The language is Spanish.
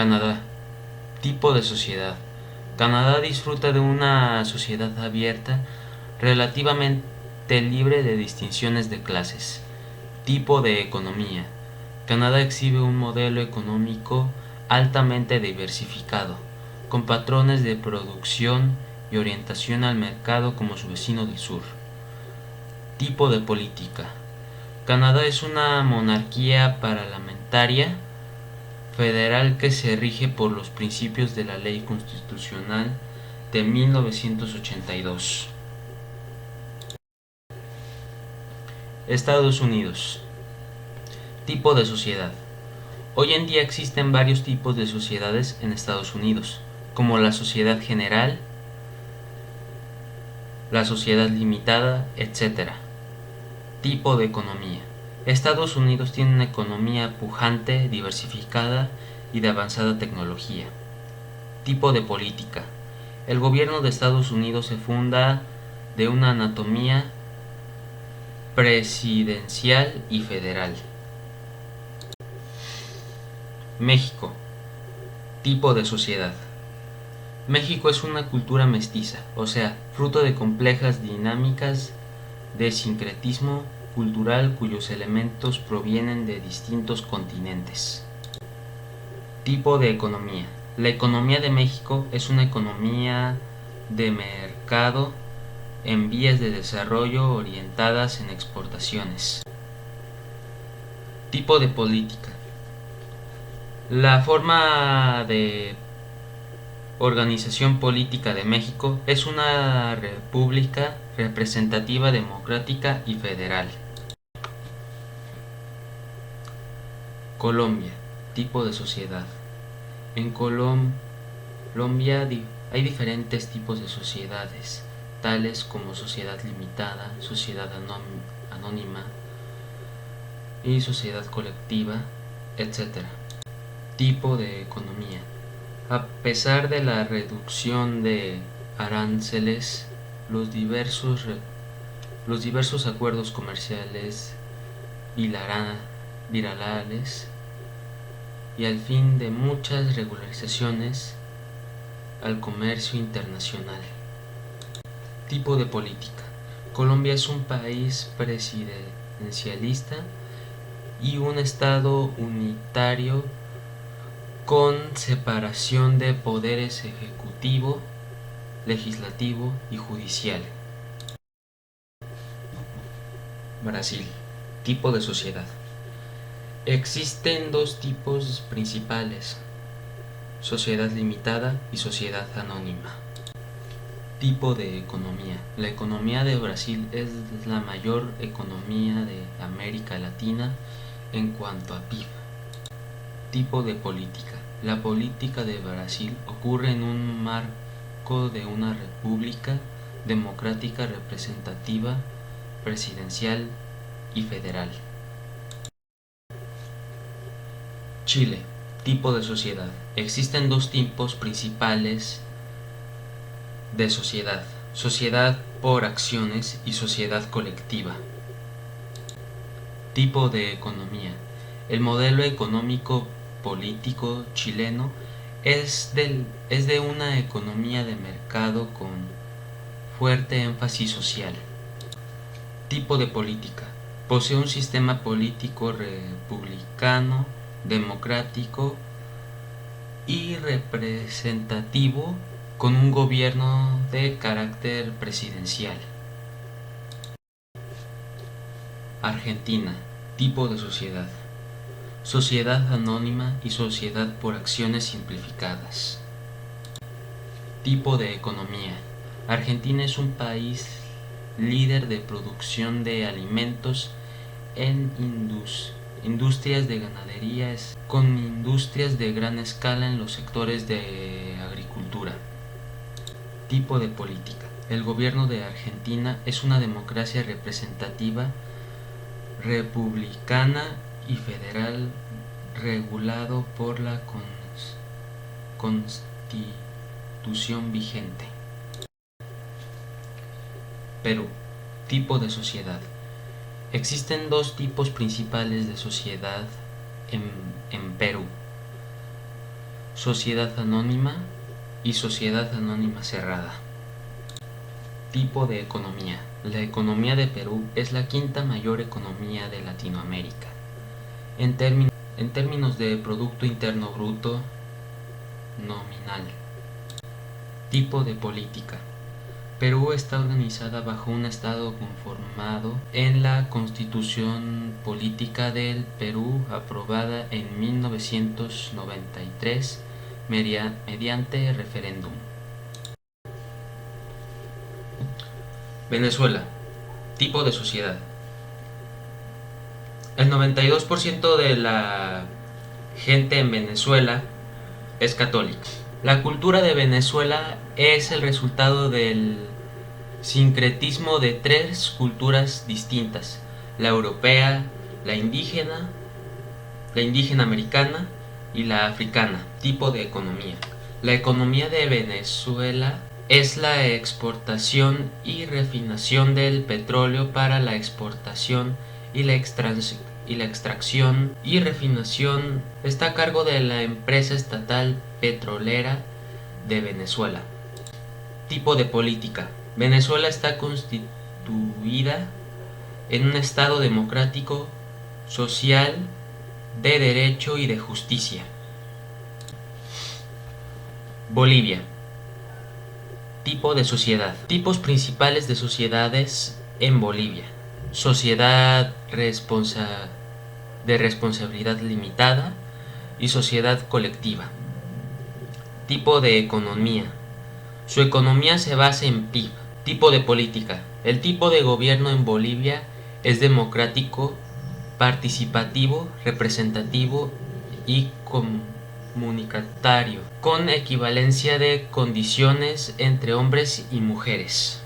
Canadá. Tipo de sociedad. Canadá disfruta de una sociedad abierta, relativamente libre de distinciones de clases. Tipo de economía. Canadá exhibe un modelo económico altamente diversificado, con patrones de producción y orientación al mercado como su vecino del sur. Tipo de política. Canadá es una monarquía parlamentaria federal que se rige por los principios de la Ley Constitucional de 1982. Estados Unidos. Tipo de sociedad. Hoy en día existen varios tipos de sociedades en Estados Unidos, como la sociedad general, la sociedad limitada, etc. Tipo de economía. Estados Unidos tiene una economía pujante, diversificada y de avanzada tecnología. Tipo de política. El gobierno de Estados Unidos se funda de una anatomía presidencial y federal. México. Tipo de sociedad. México es una cultura mestiza, o sea, fruto de complejas dinámicas de sincretismo cultural cuyos elementos provienen de distintos continentes. Tipo de economía. La economía de México es una economía de mercado en vías de desarrollo orientadas en exportaciones. Tipo de política. La forma de organización política de México es una república representativa, democrática y federal. Colombia. Tipo de sociedad. En Colombia hay diferentes tipos de sociedades, tales como sociedad limitada, sociedad anónima y sociedad colectiva, etc. Tipo de economía. A pesar de la reducción de aranceles, los diversos acuerdos comerciales bilaterales y al fin de muchas regularizaciones al comercio internacional. Tipo de política. Colombia es un país presidencialista y un estado unitario con separación de poderes ejecutivo, legislativo y judicial. Brasil. Tipo de sociedad. Existen dos tipos principales: sociedad limitada y sociedad anónima. Tipo de economía. La economía de Brasil es la mayor economía de América Latina en cuanto a PIB. Tipo de política. La política de Brasil ocurre en un marco de una república democrática representativa, presidencial y federal. Chile. Tipo de sociedad. Existen dos tipos principales de sociedad: sociedad por acciones y sociedad colectiva. Tipo de economía. El modelo económico político chileno es de una economía de mercado con fuerte énfasis social. Tipo de política. Posee un sistema político republicano, democrático y representativo con un gobierno de carácter presidencial. Argentina. Tipo de sociedad. Sociedad anónima y sociedad por acciones simplificadas. Tipo de economía. Argentina es un país líder de producción de alimentos en industrias de ganadería, con industrias de gran escala en los sectores de agricultura. Tipo de política. El gobierno de Argentina es una democracia representativa, republicana y federal, regulado por la Constitución vigente. Perú. Tipo de sociedad. Existen dos tipos principales de sociedad en Perú: sociedad anónima y sociedad anónima cerrada. Tipo de economía. La economía de Perú es la quinta mayor economía de Latinoamérica. En términos de Producto Interno Bruto nominal. Tipo de política. Perú está organizada bajo un Estado conformado en la Constitución Política del Perú, aprobada en 1993 mediante referéndum. Venezuela. Tipo de sociedad. El 92% de la gente en Venezuela es católica. La cultura de Venezuela es el resultado del sincretismo de tres culturas distintas: la europea, la indígena americana y la africana. Tipo de economía. La economía de Venezuela es la exportación y refinación del petróleo para la exportación y la extracción y refinación está a cargo de la empresa estatal petrolera de Venezuela. Tipo de política. Venezuela está constituida en un Estado democrático, social, de derecho y de justicia. Bolivia. Tipo de sociedad. Tipos principales de sociedades en Bolivia: sociedad de responsabilidad limitada y sociedad colectiva. Tipo de economía. Su economía se basa en PIB. Tipo de política. El tipo de gobierno en Bolivia es democrático, participativo, representativo y comunitario, con equivalencia de condiciones entre hombres y mujeres.